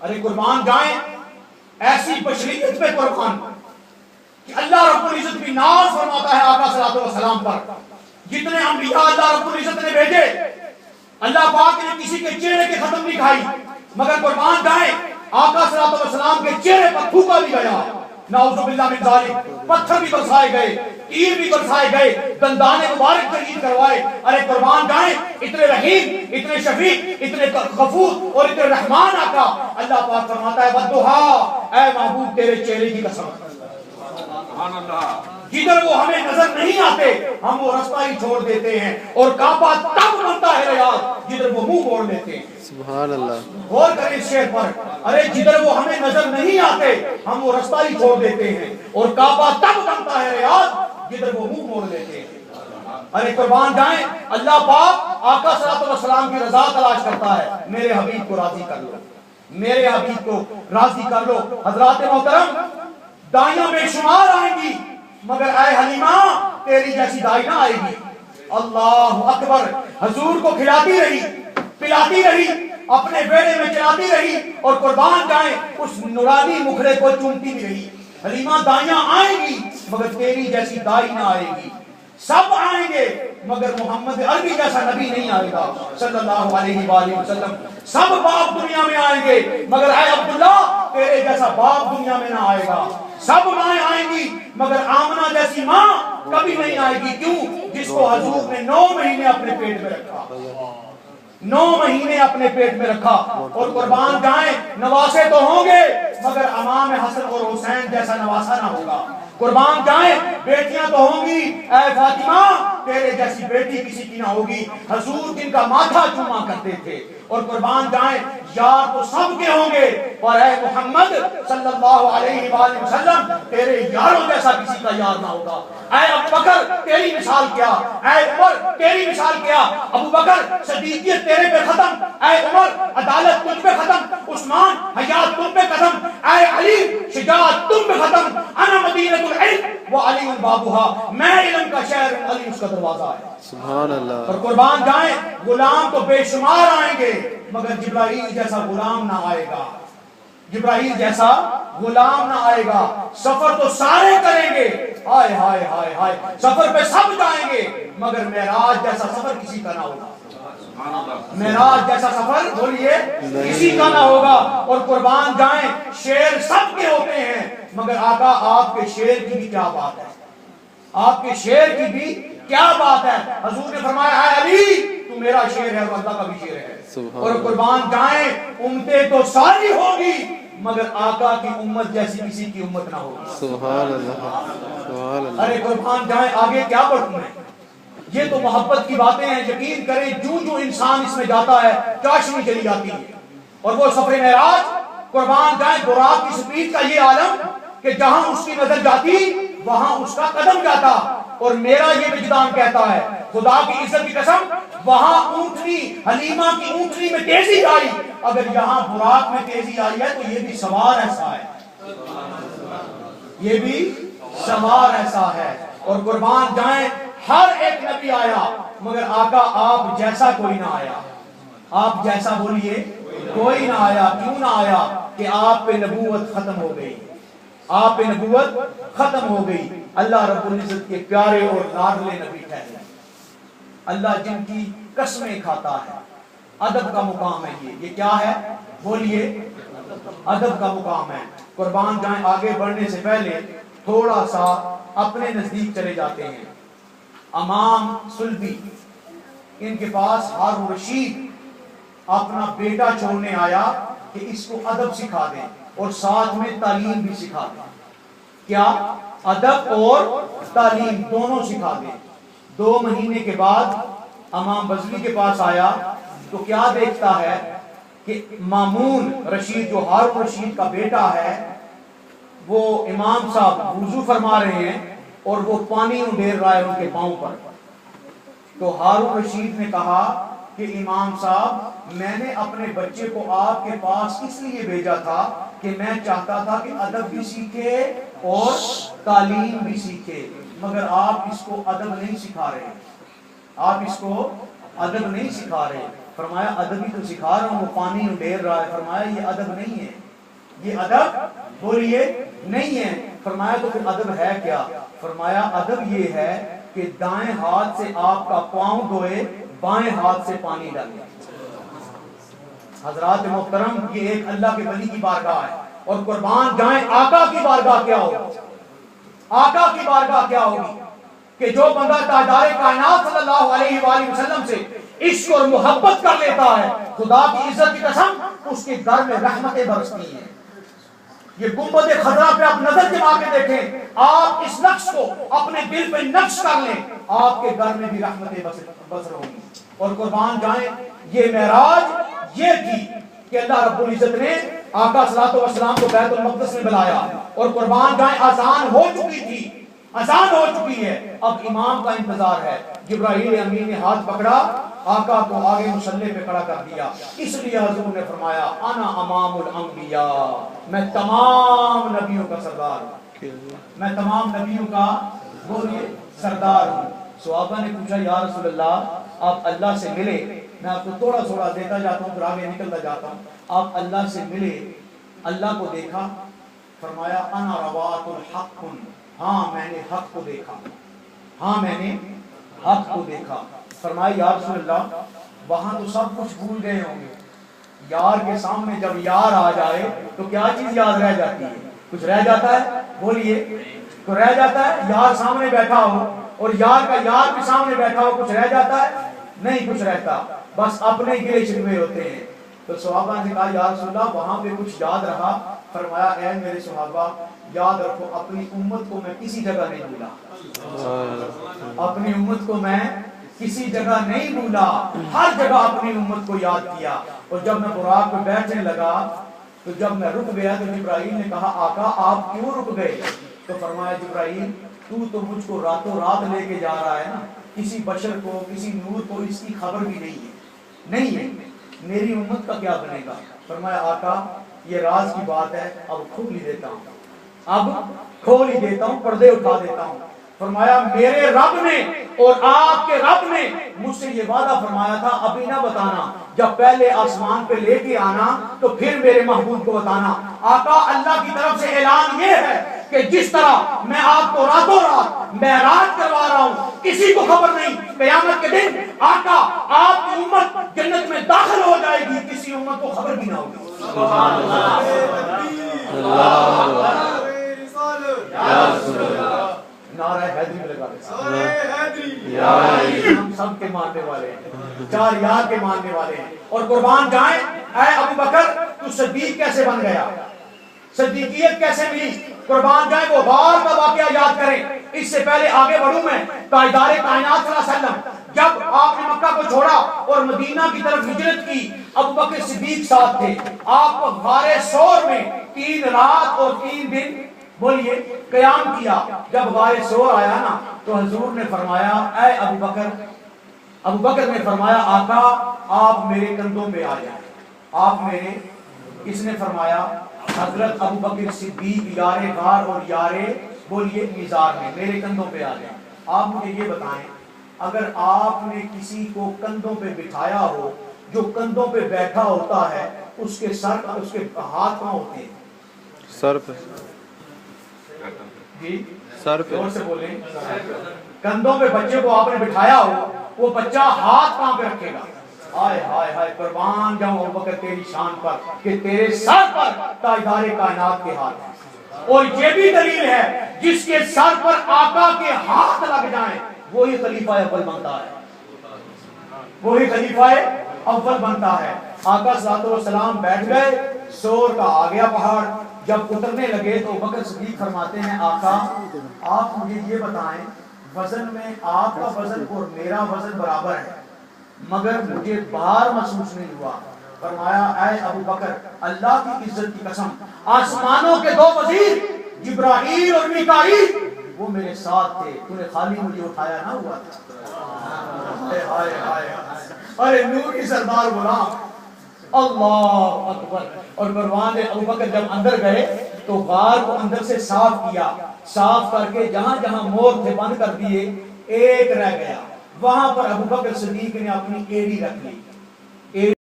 ارے قربان جائیں ایسی بشریت پہ قربان کہ اللہ رب العزت بھی ناز فرماتا ہے آقا صلی اللہ علیہ وسلم پر. جتنے انبیاء اللہ رب العزت نے بھیجے اللہ پاک نے کسی کے چہرے کے ختم نہیں کھائی, مگر قربان جائیں آقا صلی اللہ علیہ وسلم کے چہرے پر تھوکا بھی گیا, نعوذ باللہ من ذالک, پتھر بھی برسائے گئے, تیر بھی برسائے گئے, دندان مبارک ترید کروائے. ارے قربان جائیں اتنے رحیم, اتنے شفیق, اتنے غفور اور اتنے رحمان آقا. اللہ پاک فرماتا ہے والضحیٰ, اے محبوب تیرے چہرے کی قسم, سبحان اللہ, جدھر وہ ہمیں نظر نہیں آتے ہم وہ رستہ ہی چھوڑ دیتے ہیں, اور کعبہ تب بنتا ہے ریاض جدھر وہ منہ موڑ لیتے ہیں. سبحان اللہ, غور کریں اس شعر پر. ارے جدھر وہ ہمیں نظر نہیں آتے ہم وہ رستہ ہی چھوڑ دیتے ہیں, اور کعبہ تب بنتا ہے ریاض جدھر وہ منہ موڑ لیتے ہیں. ارے قربان جائیں اللہ پاک آقا صلی اللہ علیہ وسلم کی رضا تلاش کرتا ہے, میرے حبیب کو راضی کر لو, میرے حبیب کو راضی کر لو. حضرات محترم, دائیاں بے شمار آئیں گی مگر اے حلیمہ تیری جیسی دائی نہ آئے گی. اللہ اکبر, حضور کو کھلاتی رہی, پلاتی رہی, اپنے بیڑے میں چلاتی رہی, اور قربان جائیں اس نورانی مکھڑے کو چومتی بھی رہی. حلیمہ دائیاں آئیں گی مگر تیری جیسی دائی نہ آئے گی. سب آئیں گے مگر محمد عربی جیسا نبی نہیں آئے گا صلی اللہ علیہ وآلہ وسلم. سب باپ دنیا میں آئیں گے مگر اے عبداللہ تیرے جیسا باپ دنیا میں نہ آئے گا. سب مائیں آئیں گی مگر آمنہ جیسی ماں کبھی نہیں آئے گی. کیوں؟ جس کو حضور نے 9 مہینے اپنے پیٹ میں رکھا, 9 مہینے اپنے پیٹ میں رکھا. اور قربان جائیں نواسے تو ہوں گے مگر امام حسن اور حسین جیسا نواسا نہ ہوگا. قربان جائیں بیٹیاں تو ہوں گی, اے فاطمہ تیرے جیسی بیٹی کسی کی نہ ہوگی. حضور جن کا ماتھا چوما کرتے تھے. اور قربان جائیں یار تو سب کے ہوں گے, اور اے محمد صلی اللہ علیہ وآلہ وسلم تیرے یاروں جیسا کسی کا یار نہ ہوگا. اے ابو بکر تیری مثال کیا, اے عمر تیری مثال کیا. ابو بکر صدیقیت تیرے پہ ختم, اے عمر عدالت تجھ پہ ختم, عثمان حیات تم پہ ختم, اے علی شجاعت تم پہ ختم. انا مدینۃ العلم وعلی بابها, میں علم کا شہر ہوں, علی اس کا دروازہ ہے. سبحان اللہ. اور قربان جائیں غلام تو بے شمار آئیں گے مگر جبرائیل جیسا غلام نہ آئے گا, جبرائیل جیسا غلام نہ آئے گا. سفر تو سارے کریں گے, ہائے ہائے ہائے ہائے, سفر پہ سب جائیں گے مگر معراج جیسا سفر کسی کا نہ ہوگا. معراج جیسا سفر بولیے کسی کا نہ ہوگا. اور قربان جائیں شیر سب کے ہوتے ہیں مگر آقا آپ کے شیر کی بھی کیا بات ہے, آپ کے شیر کی بھی کیا بات ہے. حضور نے فرمایا اے علی تو میرا شیر ہے اور اللہ کا بھی شیر ہے. اور قربان جائیں امتیں تو ساری ہوگی مگر آقا کی امت جیسی کسی کی امت نہ ہوگی. سبحان اللہ, سبحان اللہ. ارے قربان جائیں آگے کیا پڑھوں میں, یہ تو محبت کی باتیں ہیں. یقین کریں جو انسان اس میں جاتا ہے چاشنی چلی جاتی ہے. اور وہ سفر معراج قربان جائیں براق کی سپیڈ کا یہ عالم کہ جہاں اس کی نظر جاتی وہاں اس کا قدم جاتا. اور میرا یہ وجدان کہتا ہے خدا کی عزت کی قسم وہاں اونٹنی حلیمہ کی اونٹنی میں تیزی آئی, اگر یہاں براق میں تیزی آئی ہے تو یہ بھی سوار ایسا ہے, یہ بھی سوار ایسا ہے. اور قربان جائیں ہر ایک نبی آیا مگر آقا آپ جیسا کوئی نہ آیا. آپ جیسا بولیے کوئی نہ آیا. کیوں نہ آیا؟ کہ آپ پہ نبوت ختم ہو گئی, آپ پہ نبوت ختم ہو گئی. اللہ رب العزت کے پیارے اور لاڈلے نبی ٹھہرے, اللہ جن کی قسمیں کھاتا ہے. ادب کا مقام ہے یہ کیا ہے بولیے, ادب کا مقام ہے. قربان جائیں آگے بڑھنے سے پہلے تھوڑا سا اپنے نزدیک چلے جاتے ہیں. امام سلبی, ان کے پاس ہارون رشید اپنا بیٹا چھوڑنے آیا کہ اس کو ادب سکھا دیں اور ساتھ میں تعلیم بھی سکھا دیں. کیا؟ ادب اور تعلیم دونوں سکھا دیں. 2 مہینے کے بعد امام بزمی کے پاس آیا تو کیا دیکھتا ہے کہ مامون رشید جو ہارون رشید کا بیٹا ہے وہ امام صاحب وضو فرما رہے ہیں اور وہ پانی اڈیر رہا ہے ان کے پاؤں پر. تو ہارون رشید نے کہا کہ امام صاحب میں نے اپنے بچے کو آپ کے پاس اس لیے بھیجا تھا کہ میں چاہتا تھا کہ ادب بھی سیکھے اور تعلیم بھی سیکھے, مگر آپ اس کو ادب نہیں سکھا رہے, آپ اس کو ادب نہیں سکھا رہے. فرمایا ادب ہی تو سکھا رہا ہوں، وہ پانی ڈیر رہا ہے۔ فرمایا یہ ادب نہیں ہے، یہ ادب بولیے نہیں ہے۔ فرمایا تو پھر ادب ہے کیا؟ فرمایا ادب یہ ہے کہ دائیں ہاتھ سے آپ کا پاؤں دھوئے، بائیں ہاتھ سے پانی ڈالے۔ حضرات محترم، یہ ایک اللہ کے ولی کی بارگاہ ہے، اور قربان جائیں آقا کی بارگاہ کیا ہوگی، آقا کی بارگاہ کیا ہوگی کہ جو بندہ تاجدار کائنات صلی اللہ علیہ وآلہ وسلم سے عشق اور محبت کر لیتا ہے، خدا کی عزت کی قسم اس کے گھر میں رحمتیں برستی ہیں۔ یہ گنبد خضرا پہ آپ نظر جما کے دیکھیں، آپ اس نقش کو اپنے دل پہ نقش کر لیں، آپ کے گھر میں بھی رحمتیں بسر ہوں گی۔ اور قربان جائیں یہ معراج یہ تھی کہ اللہ رب العزت نے آقا صلی اللہ علیہ وسلم کو بیت المقدس میں بلایا، اور قربان جائیں آذان ہو چکی تھی، اذان ہو چکی ہے، اب امام کا انتظار ہے۔ جبرائیل امین نے ہاتھ پکڑا، آقا کو آگے مصلی پہ کھڑا کر دیا۔ اس لیے حضور نے فرمایا انا امام الانبیاء، میں تمام نبیوں کا سردار ہوں، میں تمام نبیوں کا بولیے سردار ہوں۔ صحابہ نے پوچھا یا رسول اللہ آپ اللہ سے ملے، میں آپ کو تھوڑا تھوڑا دیتا جاتا ہوں پھر آگے نکلتا جاتا ہوں، آپ اللہ سے ملے، اللہ کو دیکھا؟ فرمایا انا روات الحق، ہاں میں نے حق کو دیکھا، ہاں میں نے حق کو دیکھا۔ فرمایا یا رسول اللہ وہاں تو سب کچھ بھول گئے ہوں گے، یار کے سامنے جب یار آ جائے تو کیا چیز یاد رہ جاتی ہے؟ کچھ رہ جاتا ہے؟ بولیے تو رہ جاتا ہے؟ یار سامنے بیٹھا ہو اور یار کا یار بھی سامنے بیٹھا ہو، کچھ رہ جاتا ہے؟ نہیں کچھ رہتا، بس اپنے گلے شکوے ہوتے ہیں۔ تو صحابہ نے کہا یا رسول اللہ وہاں پہ کچھ یاد رہا؟ فرمایا اے میرے صحابہ یاد رکھو اپنی امت کو میں کسی جگہ نہیں بھولا، اپنی امت کو میں کسی جگہ نہیں بھولا، ہر جگہ اپنی امت کو یاد کیا۔ اور جب میں براق پہ بیٹھنے لگا تو جب میں رک گیا تو جبرائیل نے کہا آقا آپ کیوں رک گئے؟ تو فرمایا جبرائیل تو مجھ کو راتوں رات لے کے جا رہا ہے نا، کسی بشر کو کسی نور کو اس کی خبر بھی نہیں ہے، میری امت کا کیا بنے گا؟ فرمایا آقا یہ راز کی بات ہے، اب کھول ہی دیتا ہوں، اب کھول ہی دیتا ہوں، پردے اٹھا دیتا ہوں۔ فرمایا میرے رب نے اور آپ کے رب نے مجھ سے یہ وعدہ فرمایا تھا ابھی نہ بتانا، جب پہلے آسمان پہ لے کے آنا تو پھر میرے محبوب کو بتانا۔ آقا اللہ کی طرف سے اعلان یہ ہے کہ جس طرح میں آپ کو راتوں رات معراج کروا رہا ہوں کسی کو خبر نہیں، قیامت کے دن آقا آپ کی امت جنت میں داخل ہو جائے گی، کسی امت کو خبر بھی نہ ہوگی۔ سبحان اللہ، نعرہ حیدری میں لگا دے، ہم سب کے ماننے والے ہیں، چار یار کے ماننے والے ہیں۔ اور قربان جائیں اے ابو بکر تو صدیق کیسے بن گیا، صدیقیت کیسے ملی؟ قربان جائیں وہ غار کا واقعہ یاد کریں۔ اس سے پہلے آگے بڑھوں میں، تاجدار کائنات صلی اللہ علیہ وسلم جب آپ نے مکہ کو چھوڑا اور مدینہ کی طرف ہجرت کی، ابو بکر صدیق ساتھ تھے، آپ کو غار ثور میں 3 رات اور 3 دن بولیے قیام کیا۔ جب غار ثور آیا نا تو حضور نے فرمایا اے ابو بکر نے فرمایا آقا آپ میرے کندھوں پہ آ جائیں، آپ میرے، اس نے فرمایا حضرت ابو بکر صدیق یار غار اور یار بولیے میزار میں میرے کندھوں پہ آ جائیں۔ آپ مجھے یہ بتائیں اگر آپ نے کسی کو کندھوں پہ بٹھایا ہو، جو کندھوں پہ بیٹھا ہوتا ہے اس کے سر اس کے ہاتھ کہاں ہوتے ہیں؟ سر پہ، جی سر پہ، زور سے بولیں۔ کندھوں پہ بچے کو آپ نے بٹھایا ہو، وہ بچہ ہاتھ کہاں پہ رکھے گا؟ ہائے ہائے ہائے، قربان جاؤں ابو بکر تیری شان پر کہ تیرے سر پر تاجدار کائنات کے ہاتھ ہیں۔ اور یہ بھی دلیل ہے جس کے سر پر آقا کے ہاتھ لگ جائیں وہی خلیفہ اول بنتا ہے، وہی خلیفہ اول بنتا ہے۔ آقا صلی اللہ علیہ وسلم بیٹھ گئے، ثور کا آ گیا پہاڑ، جب اترنے لگے تو بکر صدیق فرماتے ہیں آقا آپ مجھے یہ بتائیں وزن میں آپ کا وزن اور میرا وزن برابر ہے مگر مجھے بھار محسوس نہیں ہوا۔ فرمایا اے ابو بکر اللہ کی عزت کی قسم آسمانوں کے 2 وزیر جبرائیل اور میکائیل وہ میرے ساتھ تھے، تو نے خالی مجھے اٹھایا نہ ہوا تھا۔ ارے نور کی سردار غلام، اللہ اکبر۔ اور قربان ابو بکر جب اندر گئے تو غار کو اندر سے صاف کیا، صاف کر کے جہاں جہاں مور تھے بند کر دیے، ایک رہ گیا، وہاں پر ابو بکر صدیق نے اپنی ایڑی رکھ لی،